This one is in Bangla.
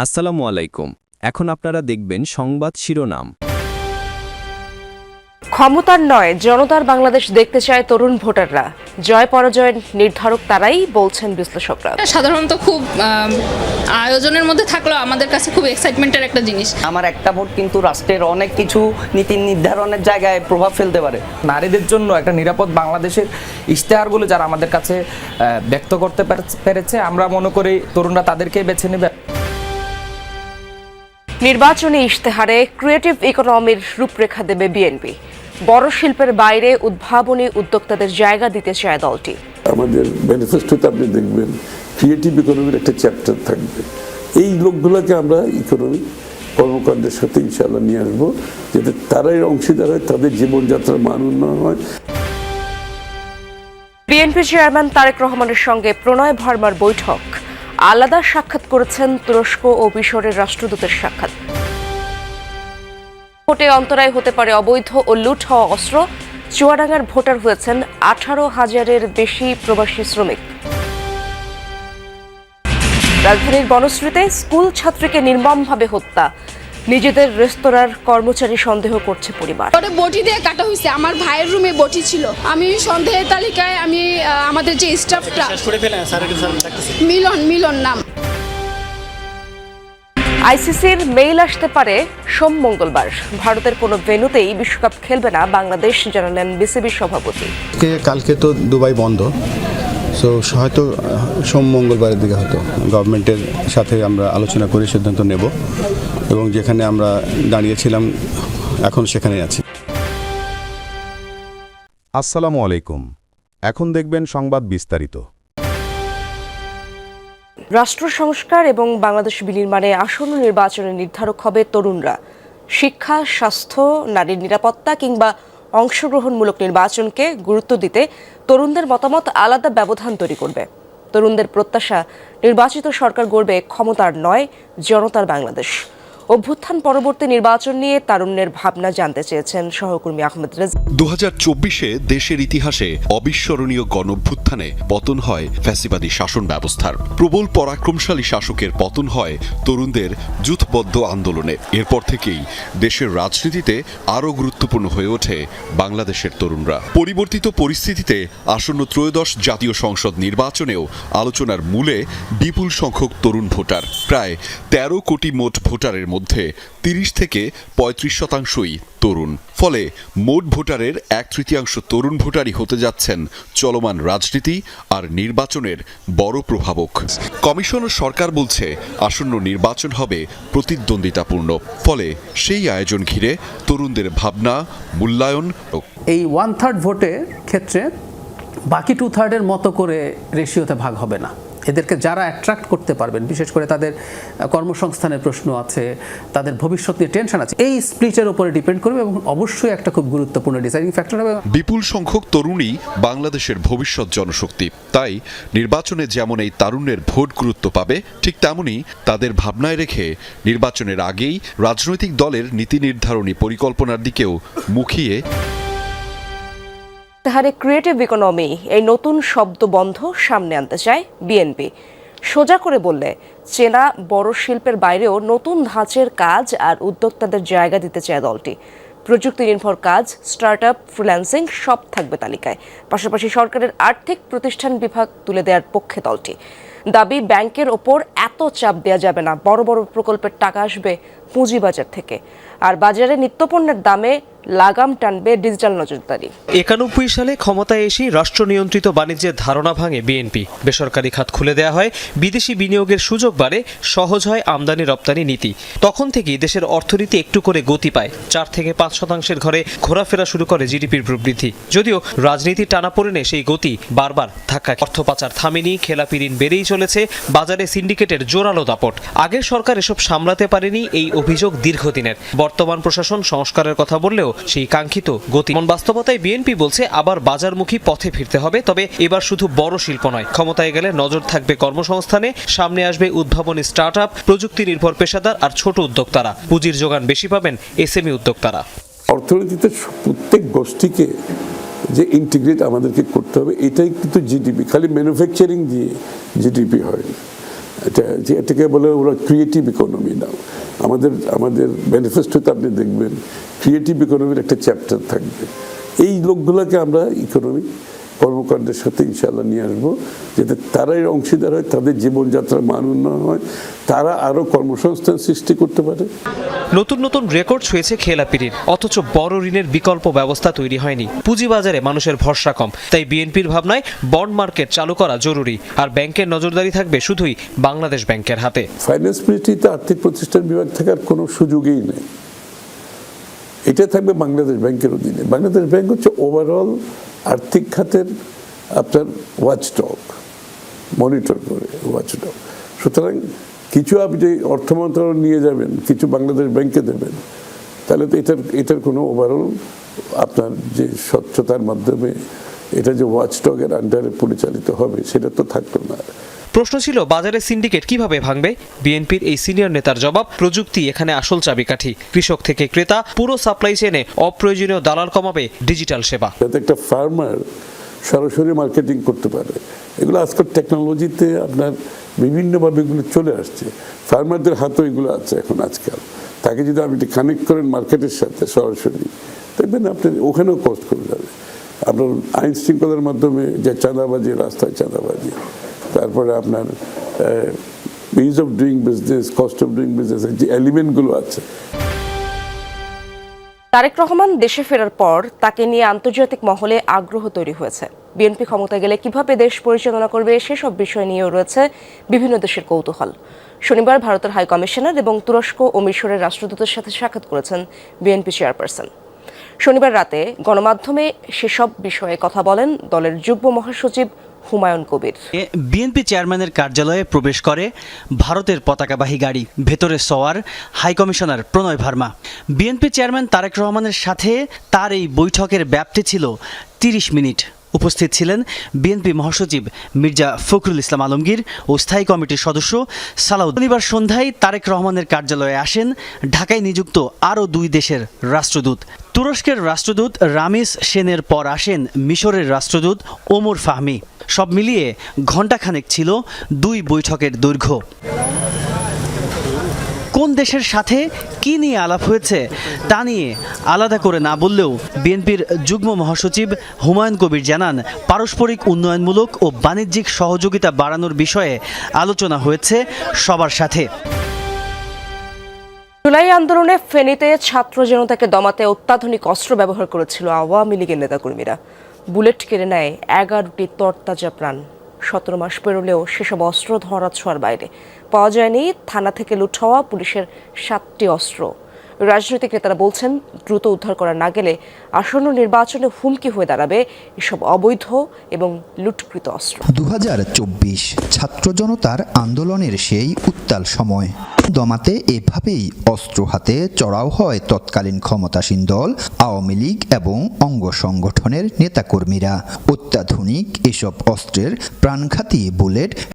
আসসালামু আলাইকুম। এখন আপনারা দেখবেন সংবাদ শিরোনাম। ক্ষমতার নয়, জনতার বাংলাদেশ দেখতে চায় তরুণ ভোটাররা। জয় পরাজয়ের নির্ধারক তারাই, বলছেন বিশ্লেষকরা। সাধারণত খুব আয়োজনের মধ্যে থাকলেও আমাদের কাছে খুব এক্সাইটমেন্টের একটা জিনিস। আমার একটা ভোট কিন্তু রাষ্ট্রের অনেক কিছু নীতি নির্ধারণের জায়গায় প্রভাব ফেলতে পারে। নারীদের জন্য একটা নিরাপদ বাংলাদেশের ইশতেহারগুলো যারা আমাদের কাছে ব্যক্ত করতে পেরেছে, আমরা মনে করি তরুণরা তাদেরকেই বেছে নেবে। নির্বাচনী ইশতেহারে ক্রিয়েটিভ ইকোনমির রূপরেখা দেবে বিএনপি। বড় শিল্পের বাইরে উদ্ভাবনী উদ্যোক্তাদের জায়গা দিতে চায় দলটি। আমাদের ম্যানিফেস্টোতে আপনি দেখবেন ক্রিয়েটিভ ইকোনমির একটা চ্যাপ্টার থাকবে। এই লোকগুলোকে আমরা ইকোনমিক কর্মকাণ্ডের সাথে ইনশাআল্লাহ নিয়ে আসবো, যাতে তারাই অংশীদার হয়, তাদের জীবনযাত্রার মান উন্নয়ন হয়। বিএনপি চেয়ারম্যান তারেক রহমানের সঙ্গে প্রণয় ভার্মার বৈঠক। আলাদা সাক্ষাৎ করেছেন তুরস্ক ও মিশরের রাষ্ট্রদূতের সাক্ষাৎ। ভোটে অন্তরায় হতে পারে অবৈধ ও লুট হওয়া অস্ত্র। চুয়াডাঙ্গার ভোটার হয়েছেন 18,000-এর বেশি প্রবাসী শ্রমিক। রাজধানীর বনশ্রীতে স্কুল ছাত্রীকে নির্মমভাবে হত্যা। নিজেদের রেস্তোরাঁর কর্মচারী সন্দেহ করছে পরিবার। পরে বটি দিয়ে কাটা হয়েছে। আমার ভাইয়ের রুমে বটি ছিল। আমি সন্দেহের তালিকায় আমাদের যে স্টাফটা মিলন নাম। আইসিসির মেইল আসতে পারে সোম-মঙ্গলবার। ভারতের কোনো ভেন্যুতেই বিশ্বকাপ খেলবে না বাংলাদেশ, জানালেন বিসিবির সভাপতি। কালকে তো দুবাই বন্ধ, সো হয়তো সোম-মঙ্গলবারের দিকে হয়তো গভর্নমেন্টের সাথে আমরা আলোচনা করে সিদ্ধান্ত নেব, এবং যেখানে আমরা দাঁড়িয়েছিলাম এখন সেখানেই আছি। আসসালামু আলাইকুম। এখন দেখবেন সংবাদ বিস্তারিত। রাষ্ট্র সংস্কার এবং বাংলাদেশ বিনির্মাণে আসন্ন নির্বাচনে নির্ধারক হবে তরুণরা। শিক্ষা, স্বাস্থ্য, নারীর নিরাপত্তা কিংবা অংশগ্রহণমূলক নির্বাচনকে গুরুত্ব দিতে তরুণদের মতামত আলাদা ব্যবধান তৈরি করবে। তরুণদের প্রত্যাশা, নির্বাচিত সরকার গড়বে ক্ষমতার নয়, জনতার বাংলাদেশ। অভ্যুত্থান পরবর্তী নির্বাচন নিয়ে তারুণ্যের ভাবনা জানতে চেয়েছেন সহকর্মী আহমেদ রেজা। 2024-এ দেশের ইতিহাসে অবিস্মরণীয় গণঅভ্যুত্থানে পতন হয় ফ্যাসিবাদী শাসন ব্যবস্থার। প্রবল পরাক্রমশালী শাসকের পতন হয় তরুণদের জুথবদ্ধ আন্দোলনে। এরপর থেকেই দেশের রাজনীতিতে আরও গুরুত্বপূর্ণ হয়ে ওঠে বাংলাদেশের তরুণরা। পরিবর্তিত পরিস্থিতিতে আসন্ন ত্রয়োদশ জাতীয় সংসদ নির্বাচনেও আলোচনার মূলে বিপুল সংখ্যক তরুণ ভোটার। প্রায় 13 কোটি মোট ভোটারের মধ্যে 30 থেকে 35% তরুণ। ফলে মোট ভোটারের 1/3 তরুণ ভোটারই হতে যাচ্ছেন চলমান রাজনীতি আর নির্বাচনের বড় প্রভাবক। কমিশন ও সরকার বলছে আসন্ন নির্বাচন হবে প্রতিদ্বন্দ্বিতাপূর্ণ। ফলে সেই আয়োজন ঘিরে তরুণদের ভাবনা, মূল্যায়ন। এই 1/3 ভোটের ক্ষেত্রে বাকি 2/3-এর মতো করে রেশিওতে ভাগ হবে না। এদেরকে যারা অ্যাট্রাক্ট করতে পারবেন, বিশেষ করে তাদের কর্মসংস্থানের প্রশ্ন আছে, তাদের ভবিষ্যৎ নিয়ে টেনশন আছে, এই স্প্লিটের উপরে ডিপেন্ড করবে এবং অবশ্যই একটা খুব গুরুত্বপূর্ণ ডিসাইডিং ফ্যাক্টর হবে। বিপুল সংখ্যক তরুণই বাংলাদেশের ভবিষ্যৎ জনশক্তি। তাই নির্বাচনে যেমন এই তারুণ্যের ভোট গুরুত্ব পাবে, ঠিক তেমনই তাদের ভাবনায় রেখে নির্বাচনের আগেই রাজনৈতিক দলের নীতি নির্ধারণী পরিকল্পনার দিকেও মুখিয়ে ইশতেহারে ক্রিয়েটিভ ইকোনমি, এই নতুন শব্দবন্ধ সামনে আনতে চায় বিএনপি। সোজা করে বললে চেনা বড় শিল্পের বাইরেও নতুন ধাঁচের কাজ আর উদ্যোক্তাদের জায়গা দিতে চায় দলটি। প্রযুক্তি নির্ভর কাজ, স্টার্টআপ, ফ্রিল্যান্সিং সব থাকবে তালিকায়। পাশাপাশি সরকারের আর্থিক প্রতিষ্ঠান বিভাগ তুলে দেওয়ার পক্ষে দলটি। দাবি, ব্যাংকের ওপর এত চাপ দেওয়া যাবে না, বড় বড় প্রকল্পের টাকা আসবে পুঁজিবাজার থেকে। আর বাজারে নিত্যপণ্যের দামে লাগাম টানবে ডিজিটাল নজরদারি। 91 সালে ক্ষমতায় এসেই রাষ্ট্র নিয়ন্ত্রিত বাণিজ্যের ধারণা ভাঙে বিএনপি। বেসরকারি খাত খুলে দেওয়া হয়, বিদেশি বিনিয়োগের সুযোগ বাড়ে, সহজ হয় আমদানি রপ্তানি নীতি। তখন থেকেই দেশের অর্থনীতি একটু করে গতি পায়। 4 থেকে 5% ঘরে ঘোরাফেরা শুরু করে জিডিপির প্রবৃদ্ধি। যদিও রাজনীতির টানাপোড়েনে সেই গতি বারবার ধাক্কা। অর্থ পাচার থামেনি, খেলাপি ঋণ বেড়েই চলেছে, বাজারে সিন্ডিকেটের জোরালো দাপট। আগের সরকার এসব সামলাতে পারেনি, এই অভিযোগ দীর্ঘদিনের। বর্তমান প্রশাসন সংস্কারের কথা বললেও সেই কাঙ্ক্ষিত গতি। বাস্তবতায় বিএনপি বলছে আবার বাজারমুখী পথে ফিরতে হবে, তবে এবার শুধু বড় শিল্প নয়। ক্ষমতায় গেলে নজর থাকবে কর্মসংস্থানে, সামনে আসবে উদ্ভাবনী স্টার্টআপ, প্রযুক্তি নির্ভর পেশাদার আর ছোট উদ্যোক্তারা। পুঁজির যোগান বেশি পাবেন এসএমই উদ্যোক্তারা। অর্থনীতিতে প্রত্যেক গোষ্ঠীকে যে ইন্টিগ্রেট আমাদেরকে করতে হবে, এটাই কিন্তু জিডিপি। খালি ম্যানুফ্যাকচারিং দিয়ে জিডিপি হয়। এটাকে বলে ওরা ক্রিয়েটিভ ইকোনমি নাও। আমাদের ম্যানিফেস্টোতে আপনি দেখবেন ক্রিয়েটিভ ইকোনমির একটা চ্যাপ্টার থাকবে। এই লোকগুলোকে আমরা ইকোনমিক কর্মকাণ্ডের সাথে ইনশাআল্লাহ নিয়ে আসবো, যাতে তারাই অংশীদার হয়, তাদের জীবনযাত্রার মান উন্নয়ন হয়, তারা আরও কর্মসংস্থান সৃষ্টি করতে পারে। নতুন নতুন রেকর্ড ছুঁয়েছে খেলাপির, অথচ বড় ঋণের বিকল্প ব্যবস্থা তৈরি হয়নি। পুঁজিবাজারে মানুষের ভরসা কম, তাই বিএনপির ভাবনায় বন্ড মার্কেট চালু করা জরুরি, আর ব্যাংকের নজরদারি থাকবে শুধুই বাংলাদেশ ব্যাংকের হাতে। ফাইন্যান্স মিনিস্ট্রিতে আর্থিক প্রতিষ্ঠান বিভাগ থাকার কোনো সুযোগই নেই, এটা থাকবে বাংলাদেশ ব্যাংকের অধীনে। বাংলাদেশ ব্যাংক হচ্ছে ওভারঅল আর্থিক খাতের আপনার ওয়াচডগ, মনিটর করে ওয়াচডগ। সুতরাং কিছু আপনি অর্থ মন্ত্রণালয় নিয়ে যাবেন, কিছু বাংলাদেশ ব্যাংকে দেবেন, তাহলে তো এটার কোনো ওভারঅল আপনার যে স্বচ্ছতার মাধ্যমে এটা যে ওয়াচডগের আন্ডারে পরিচালিত হবে সেটা তো থাকতো না। প্রশ্ন ছিল বাজারে সিন্ডিকেট কিভাবে ভাঙবে। বিএনপির এই সিনিয়র নেতার জবাব, প্রযুক্তি এখানে আসল চাবিকাঠি। কৃষক থেকে ক্রেতা, পুরো সাপ্লাই চেইনে অপ্রয়োজনীয় দালাল কমাবে ডিজিটাল সেবা। যাতে একটা ফার্মার সরাসরি মার্কেটিং করতে পারে, এগুলো আজকাল টেকনোলজিতে আপনার বিভিন্নভাবে এগুলো চলে আসছে, ফার্মারদের হাতেও এগুলো আছে এখন আজকাল। তাকে যদি আপনি কানেক্ট করেন মার্কেটের সাথে সরাসরি, দেখবেন আপনি ওখানেও কষ্ট করে যাবে। আপনার আইন শৃঙ্খলার মাধ্যমে যে চাঁদাবাজি, রাস্তায় চাঁদাবাজি, তারপরে আপনার is of doing business, cost of doing business, যে এলিমেন্টগুলো আছে। তারেক রহমান দেশে ফেরার পর তাকে নিয়ে আন্তর্জাতিক মহলে আগ্রহ তৈরি হয়েছে। বিএনপি ক্ষমতায় গেলে কিভাবে দেশ পরিচালনা করবে সেসব বিষয় নিয়েও রয়েছে বিভিন্ন দেশের কৌতূহল। শনিবার ভারতের হাই কমিশনার এবং তুরস্ক ও মিশরের রাষ্ট্রদূতের সাথে সাক্ষাৎ করেছেন বিএনপি চেয়ারপারসন। শনিবার রাতে গণমাধ্যমে সেসব বিষয়ে কথা বলেন দলের যুগ্ম মহাসচিব হুমায়ুন কবির। বিএনপি চেয়ারম্যানের কার্যালয়ে প্রবেশ করে ভারতের পতাকাবাহী গাড়ি, ভেতরে সওয়ার হাই কমিশনার প্রণয় ভার্মা। বিএনপি চেয়ারম্যান তারেক রহমানের সাথে তার এই বৈঠকের ব্যাপ্তি ছিল 30 মিনিট। উপস্থিত ছিলেন বিএনপি মহাসচিব মির্জা ফখরুল ইসলাম আলমগীর ও স্থায়ী কমিটির সদস্য সালাউদ্দিন। শনিবার সন্ধ্যায় তারেক রহমানের কার্যালয়ে আসেন ঢাকায় নিযুক্ত আরও 2 দেশের রাষ্ট্রদূত। তুরস্কের রাষ্ট্রদূত রামিস সেনের পর আসেন মিশরের রাষ্ট্রদূত ওমর ফাহমি। সব মিলিয়ে ঘণ্টাখানেক ছিল 2 বৈঠকের দৈর্ঘ্য। কোন দেশের সাথে কি নিয়ে আলাপ হয়েছে তা নিয়ে আলাদা করে না বললেও বিএনপির যুগ্ম মহাসচিব হুমায়ুন কবির জানান, পারস্পরিক উন্নয়নমূলক ও বাণিজ্যিক সহযোগিতা বাড়ানোর বিষয়ে আলোচনা হয়েছে সবার সাথে। জুলাই আন্দোলনে ফেনীতে ছাত্র জনতাকে দমাতে অত্যাধুনিক অস্ত্র ব্যবহার করেছিল আওয়ামী লীগের নেতাকর্মীরা। বুলেট কেড়ে নেয় 11টি তরতাজা প্রাণ। 17 মাস পেরোলেও সেসব অস্ত্র ধরা ছোঁয়ার বাইরে। পাওয়া যায়নি থানা থেকে লুট হওয়া পুলিশের 7টি অস্ত্র। রাজনৈতিক নেতারা বলছেন, দ্রুত উদ্ধার করা না গেলে আসন্ন নির্বাচনে হুমকি হয়ে দাঁড়াবে এসব অবৈধ এবং লুটকৃত অস্ত্র। 2024 ছাত্র জনতার আন্দোলনের সেই উত্তাল সময় দমাতে এভাবেই অস্ত্র হাতে চড়াও হয় তৎকালীন ক্ষমতাসীন দল আওয়ামী লীগ এবং অঙ্গ সংগঠনের নেতাকর্মীরা। অত্যাধুনিক এসব অস্ত্রের প্রাণঘাতী বুলেট